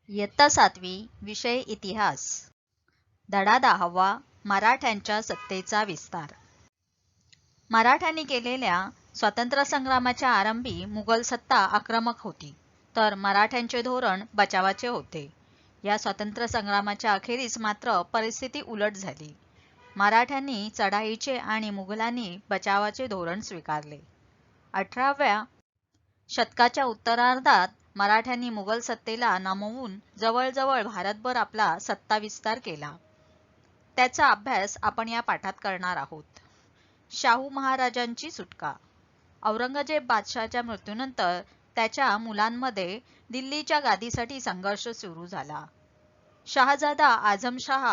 इयत्ता 7वी विषय इतिहास. धडा 10वा. मराठ्यांच्या सत्तेचा विस्तार. मराठ्यांनी केलेल्या स्वातंत्र्य संग्रामाच्या आरंभी मुघल सत्ता आक्रमक होती, तर मराठ्यांचे धोरण बचावाचे होते. या स्वातंत्र्य संग्रामाच्या अखेरीस मात्र परिस्थिती उलट झाली. मराठ्यांनी चढाईचे आणि मुघलांनी बचावाचे धोरण स्वीकारले. 18व्या शतकाच्या उत्तरार्धात मराठ्यांनी मुघल सत्तेला नमवून जवळजवळ भारतभर आपला सत्ता विस्तार केला. त्याचा अभ्यास आपण या पाठात करणार आहोत. शाहू महाराजांची सुटका. औरंगजेब बादशहाच्या मृत्यूनंतर त्याच्या मुलांमध्ये दिल्लीच्या गादीसाठी संघर्ष सुरू झाला. शहाजादा आझमशाह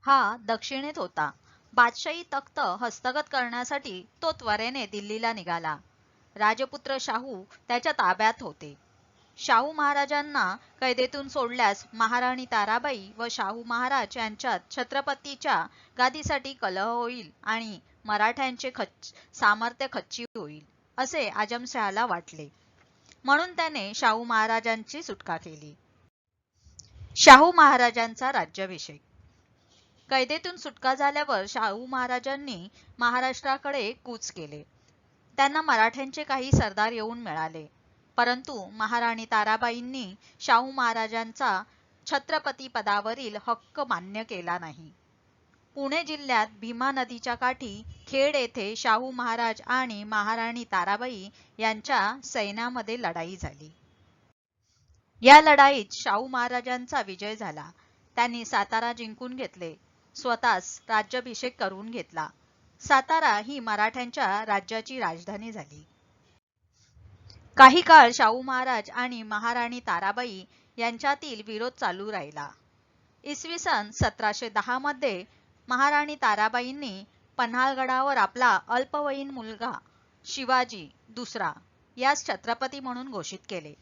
हा दक्षिणेत होता. बादशाही तख्त हस्तगत करण्यासाठी तो त्वरेने दिल्लीला निघाला. राजपुत्र शाहू त्याच्या ताब्यात होते. शाहू महाराजांना कैदेतून सोडल्यास महाराणी ताराबाई व शाहू महाराज यांच्यात छत्रपतीच्या गादीसाठी कलह होईल आणि मराठ्यांचे सामर्थ्य खच्ची होईल, असे आझमशहाला वाटले. म्हणून त्याने शाहू महाराजांची सुटका केली. शाहू महाराजांचा राज्याभिषेक. कैदेतून सुटका झाल्यावर शाहू महाराजांनी महाराष्ट्राकडे कूच केले. त्यांना मराठ्यांचे काही सरदार येऊन मिळाले, परंतु महाराणी ताराबाईंनी शाहू महाराजांचा छत्रपती पदावरील हक्क मान्य केला नाही. पुणे जिल्ह्यात भीमा नदीच्या काठी खेड येथे शाहू महाराज आणि महाराणी ताराबाई यांच्या सैन्यामध्ये लढाई झाली. या लढाईत शाहू महाराजांचा विजय झाला. त्यांनी सातारा जिंकून घेतले, स्वतःच राज्याभिषेक करून घेतला. सातारा ही मराठ्यांच्या राज्याची राजधानी झाली. काही काळ शाहू महाराज आणि महाराणी ताराबाई यांच्यातील विरोध चालू राहिला. इसवी सन 1710 मध्ये महाराणी ताराबाईंनी पन्हाळगडावर आपला अल्पवयीन मुलगा शिवाजी दुसरा यास छत्रपती म्हणून घोषित केले.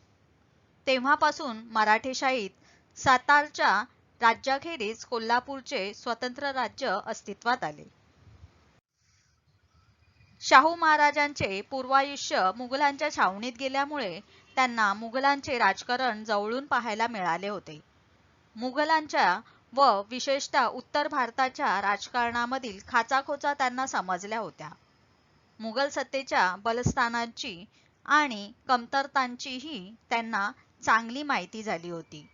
तेव्हापासून मराठेशाहीत सातारच्या राज्याखेरीज कोल्हापूरचे स्वतंत्र राज्य अस्तित्वात आले. शाहू महाराजांचे पूर्वायुष्य मुघलांच्या छावणीत गेल्यामुळे त्यांना मुघलांचे राजकारण जवळून पाहायला मिळाले होते. मुघलांच्या व विशेषतः उत्तर भारताच्या राजकारणामधील खाचाखोचा त्यांना समजल्या होत्या. मुघल सत्तेच्या बलस्थानांची आणि कमतरतांचीही त्यांना चांगली माहिती झाली होती.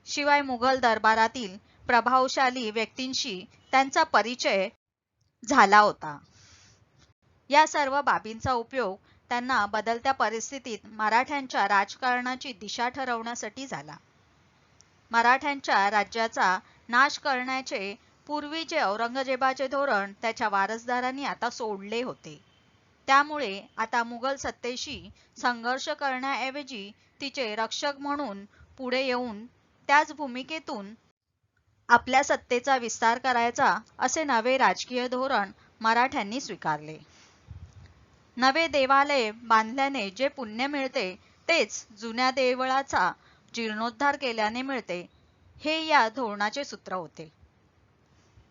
शिवाय मुघल दरबारातील प्रभावशाली व्यक्तींशी त्यांचा परिचय झाला होता. या सर्व बाबींचा उपयोग त्यांना बदलत्या परिस्थितीत मराठ्यांच्या राजकारणाची दिशा ठरवण्यासाठी झाला. मराठ्यांच्या राज्याचा नाश करण्याचे पूर्वीचे औरंगजेबाचे धोरण त्याच्या वारसदारांनी आता सोडले होते. त्यामुळे आता मुघल सत्तेशी संघर्ष करण्याऐवजी तिचे रक्षक म्हणून पुढे येऊन त्याच भूमिकेतून आपल्या सत्तेचा विस्तार करायचा असे नवे राजकीय धोरण मराठ्यांनी स्वीकारले. नवे देवालय बांधल्याने जे पुण्य मिळते तेच जुन्या देवळाचा जीर्णोद्धार केल्याने मिळते, हे या धोरणाचे सूत्र होते.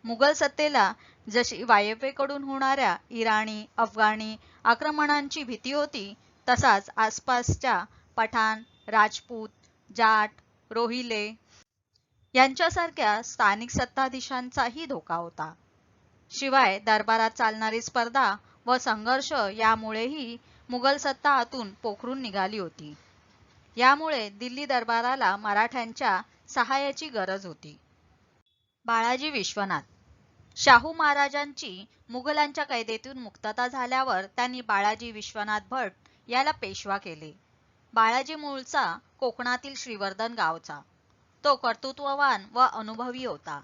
मुघल सत्तेला जशी वायव्येकडून होणाऱ्या इराणी अफगाणी आक्रमणांची भीती होती, तसाच आसपासच्या पठाण, राजपूत, जाट, रोहिले यांच्यासारख्या स्थानिक सत्ताधीशांचाही धोका होता. शिवाय दरबारात चालणारी स्पर्धा व संघर्ष यामुळेही मुघल सत्ता आतून पोखरून निघाली होती. यामुळे दिल्ली दरबाराला मराठ्यांच्या सहाय्याची गरज होती. बाळाजी विश्वनाथ. शाहू महाराजांची मुघलांच्या कैदेतून मुक्तता झाल्यावर त्यांनी बाळाजी विश्वनाथ भट याला पेशवा केले. बाळाजी मूळचा कोकणातील श्रीवर्धन गावचा. तो कर्तृत्ववान व अनुभवी होता.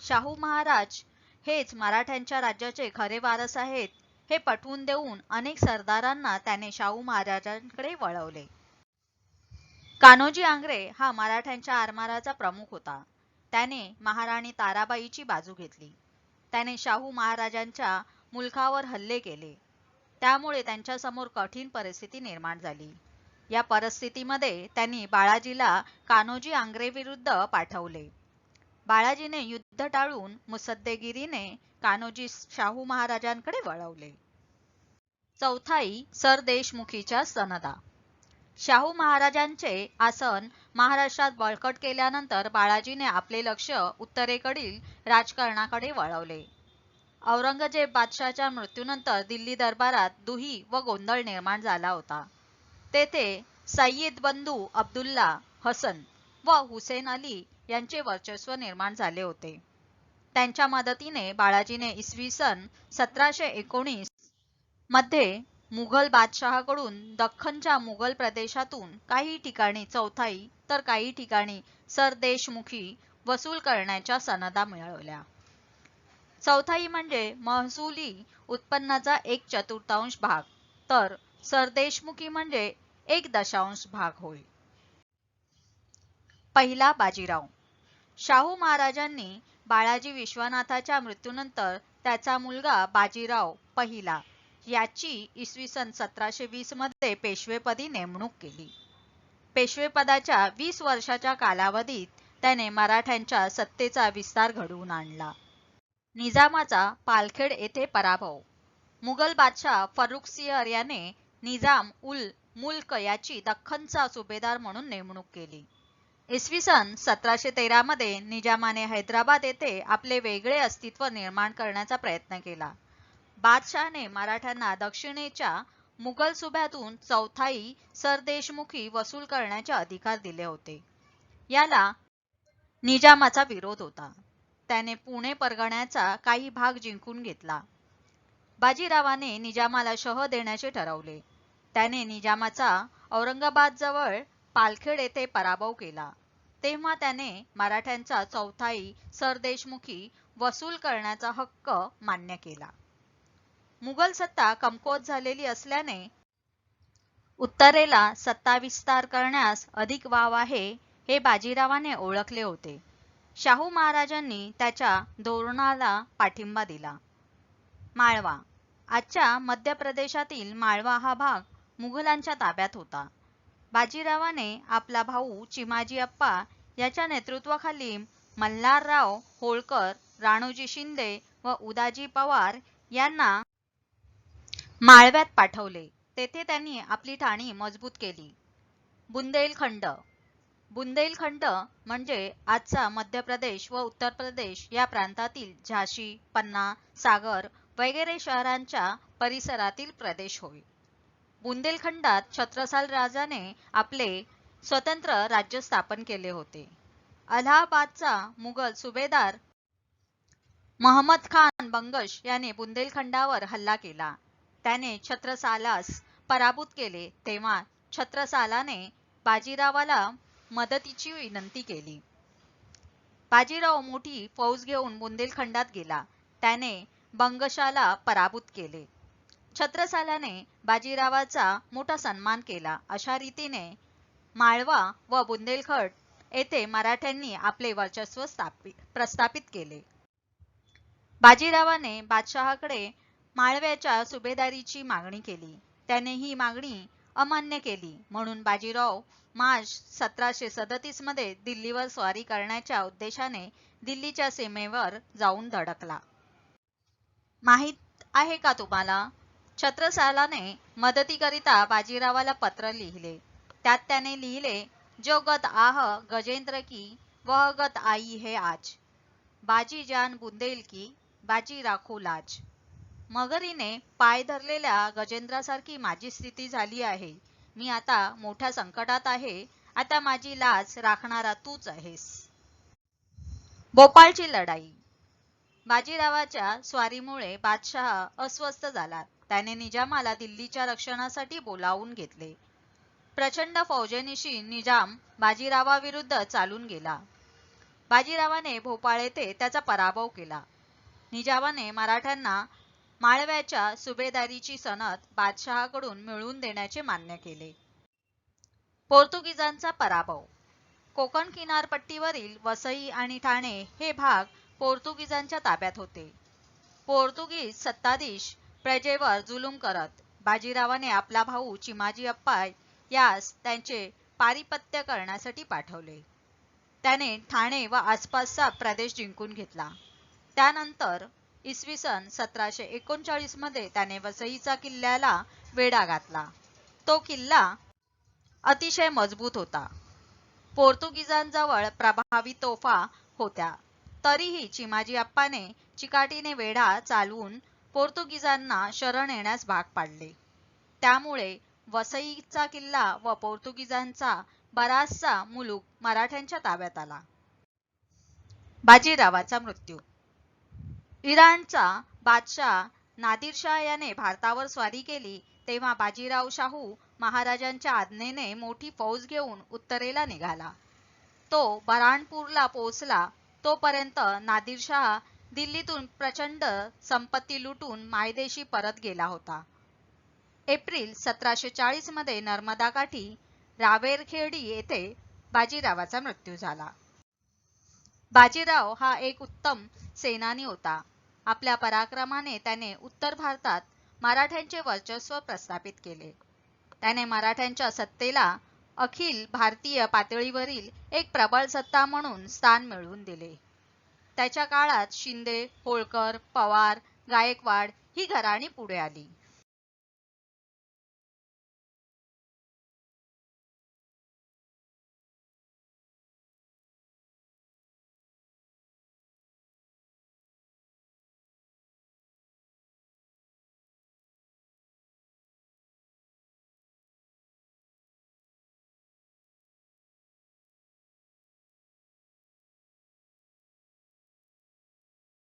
शाहू महाराज हेच मराठ्यांच्या राज्याचे खरे वारस आहेत हे पटवून देऊन अनेक सरदारांना त्याने शाहू महाराजांकडे वळवले. कान्होजी आंग्रे हा मराठ्यांच्या आरमाराचा प्रमुख होता. त्याने महाराणी ताराबाईची बाजू घेतली. त्याने शाहू महाराजांच्या मुलखावर हल्ले केले. त्यामुळे त्यांच्यासमोर कठीण परिस्थिती निर्माण झाली. या परिस्थितीमध्ये त्यांनी बाळाजीला कान्होजी आंग्रे विरुद्ध पाठवले. बाळाजीने युद्ध टाळून मुत्सद्देगिरीने कान्होजी शाहू महाराजांकडे वळवले. चौथाई सरदेशमुखीच्या सनदा. शाहू महाराजांचे आसन महाराष्ट्रात बळकट केल्यानंतर बाळाजीने आपले लक्ष उत्तरेकडील राजकारणाकडे वळवले. औरंगजेब बादशाहच्या मृत्यूनंतर दिल्ली दरबारात दुही व गोंधळ निर्माण झाला होता. तेथे सय्यद बंधू अब्दुल्ला हसन व हुसेन अली यांचे वर्चस्व निर्माण झाले होते. त्यांच्या मदतीने बाळाजीने इसवी सन 1719 मध्ये मुघल बादशहाकडून दख्खनच्या मुघल प्रदेशातून काही ठिकाणी चौथाई तर काही ठिकाणी सरदेशमुखी वसूल करण्याच्या सनदा मिळवल्या. चौथाई म्हणजे महसुली उत्पन्नाचा 1/4 भाग तर सरदेशमुखी म्हणजे 1/10 भाग होय. पहिला बाजीराव. शाहू महाराजांनी बाळाजी विश्वनाथाच्या मृत्यूनंतर त्याचा मुलगा बाजीराव पहिला याची इसवी सन 1720 मध्ये पेशवेपदी नेमणूक केली. पेशवेपदाच्या 20 वर्षाच्या कालावधीत त्याने मराठ्यांच्या सत्तेचा विस्तार घडवून आणला. निजामाचा पालखेड येथे पराभव. मुघल बादशाह फर्रुखसिंह याने निजाम उल मुल्क याची दख्खनचा सुभेदार म्हणून नेमणूक केली. इसवी सन 1713 मध्ये निजामाने हैदराबाद येथे आपले वेगळे अस्तित्व निर्माण करण्याचा प्रयत्न केला. बादशहाने मराठ्यांना दक्षिणेच्या मुघल सुभ्यातून चौथाई सरदेशमुखी वसूल करण्याचे अधिकार दिले होते. याला निजामाचा विरोध होता. त्याने पुणे परगण्याचा काही भाग जिंकून घेतला. बाजीरावाने निजामाला शह देण्याचे ठरवले. त्याने निजामाचा औरंगाबादजवळ पालखेड येथे पराभव केला. तेव्हा त्याने मराठ्यांचा चौथाई सरदेशमुखी वसूल करण्याचा हक्क मान्य केला. मुघल सत्ता कमकुवत झालेली असल्याने उत्तरेला सत्ता विस्तार करण्यास अधिक वाव आहे हे बाजीरावाने ओळखले होते. शाहू महाराजांनी त्याच्या धोरणाला पाठिंबा दिला. माळवा. आजच्या मध्य प्रदेशातील माळवा हा भाग मुघलांच्या ताब्यात होता. बाजीरावाने आपला भाऊ चिमाजी अप्पा याच्या नेतृत्वाखाली मल्हारराव होळकर, राणोजी शिंदे व उदाजी पवार यांना माळव्यात पाठवले. तेथे त्यांनी आपली ठाणी मजबूत केली. बुंदेलखंड. बुंदेलखंड म्हणजे आजचा मध्य प्रदेश व उत्तर प्रदेश या प्रांतातील झाशी, पन्ना, सागर वगैरे शहरांच्या परिसरातील प्रदेश होय. बुंदेलखंडात छत्रसाल राजाने आपले स्वतंत्र राज्य स्थापन केले होते. अलाहाबादचा मुघल सुभेदार महमद खान बंगश याने बुंदेलखंडावर हल्ला केला. त्याने छत्रसालास पराभूत केले. तेव्हा छत्रसालाने बाजीरावाला मदतीची विनंती केली. बाजीराव मोठी फौज घेऊन बुंदेलखंडात गेला. त्याने बंगशाला पराभूत केले. छत्रसालाने बाजीरावाचा मोठा सन्मान केला. अशा रीतीने माळवा व बुंदेलखंड येथे मराठ्यांनी आपले वर्चस्व प्रस्थापित केले. बाजीरावाने बादशहाकडे माळव्याच्या सुभेदारीची मागणी केली. त्याने ही मागणी अमान्य केली म्हणून बाजीराव मार्च 1737 मध्ये दिल्लीवर स्वारी करण्याच्या उद्देशाने दिल्लीच्या सीमेवर जाऊन धडकला. माहित आहे का तुम्हाला? छत्रसालाने मदतीकरिता बाजीरावाला पत्र लिहिले. त्यात त्याने लिहिले, जो गत आह गजेंद्र की वह गत आई है आज, बाजी जान बुंदेल की बाजी राखो लाज. मगरीने पाय धरलेल्या गजेंद्रासारखी माझी स्थिती झाली आहे. मी आता मोठ्या संकटात आहे. आता माझी लाज राखणारा तूच आहेस. भोपाळची लढाई. बाजीरावाच्या स्वारीमुळे बादशहा अस्वस्थ झाला. त्याने निजामाला दिल्लीच्या रक्षणासाठी बोलावून घेतले. प्रचंड फौजेनिशी निजाम बाजीरावाविरुद्ध चालून गेला. बाजीरावाने भोपाळ येथे त्याचा पराभव केला. निजामाने मराठ्यांना माळव्याच्या सुभेदारीची सनद बादशहाकडून मिळवून देण्याचे मान्य केले. पोर्तुगीजांचा पराभव. कोकण किनारपट्टीवरील वसई आणि ठाणे हे भाग पोर्तुगीजांच्या ताब्यात होते. पोर्तुगीज सत्ताधीश प्रजेवर जुलूम करत. बाजीरावाने आपला भाऊ चिमाजी अप्पा यास त्यांचे पारिपत्य करण्यासाठी पाठवले. त्याने ठाणे व आसपासचा प्रदेश जिंकून घेतला. त्यानंतर इसवी सन 1739 मध्ये त्याने वसईचा किल्ल्याला वेढा घातला. तो किल्ला अतिशय मजबूत होता. पोर्तुगीजांजवळ प्रभावी तोफा होत्या. तरीही चिमाजी अप्पाने चिकाटीने वेढा चालवून पोर्तुगीजांना शरण येण्यास भाग पाडले. त्यामुळे वसईचा किल्ला व पोर्तुगीजांचा बराचसा मुलूक मराठ्यांच्या ताब्यात आला. बाजीरावाचा मृत्यू. इराणचा बादशाह नादिरशाह याने भारतावर स्वारी केली तेव्हा बाजीराव शाहू महाराजांच्या आज्ञेने मोठी फौज घेऊन उत्तरेला निघाला. तो बऱ्हाणपूरला पोहोचला तोपर्यंत नादिरशाह दिल्लीतून प्रचंड संपत्ती लुटून मायदेशी परत गेला होता. एप्रिल 1740 मध्ये नर्मदाकाठी रावेरखेडी येथे बाजीरावाचा मृत्यू झाला. बाजीराव हा एक उत्तम सेनानी होता. आपल्या पराक्रमाने त्याने उत्तर भारतात मराठ्यांचे वर्चस्व प्रस्थापित केले. त्याने मराठ्यांच्या सत्तेला अखिल भारतीय पातळीवरील एक प्रबळ सत्ता म्हणून स्थान मिळवून दिले. त्याच्या काळात शिंदे, होळकर, पवार, गायकवाड ही घराणी पुढे आली.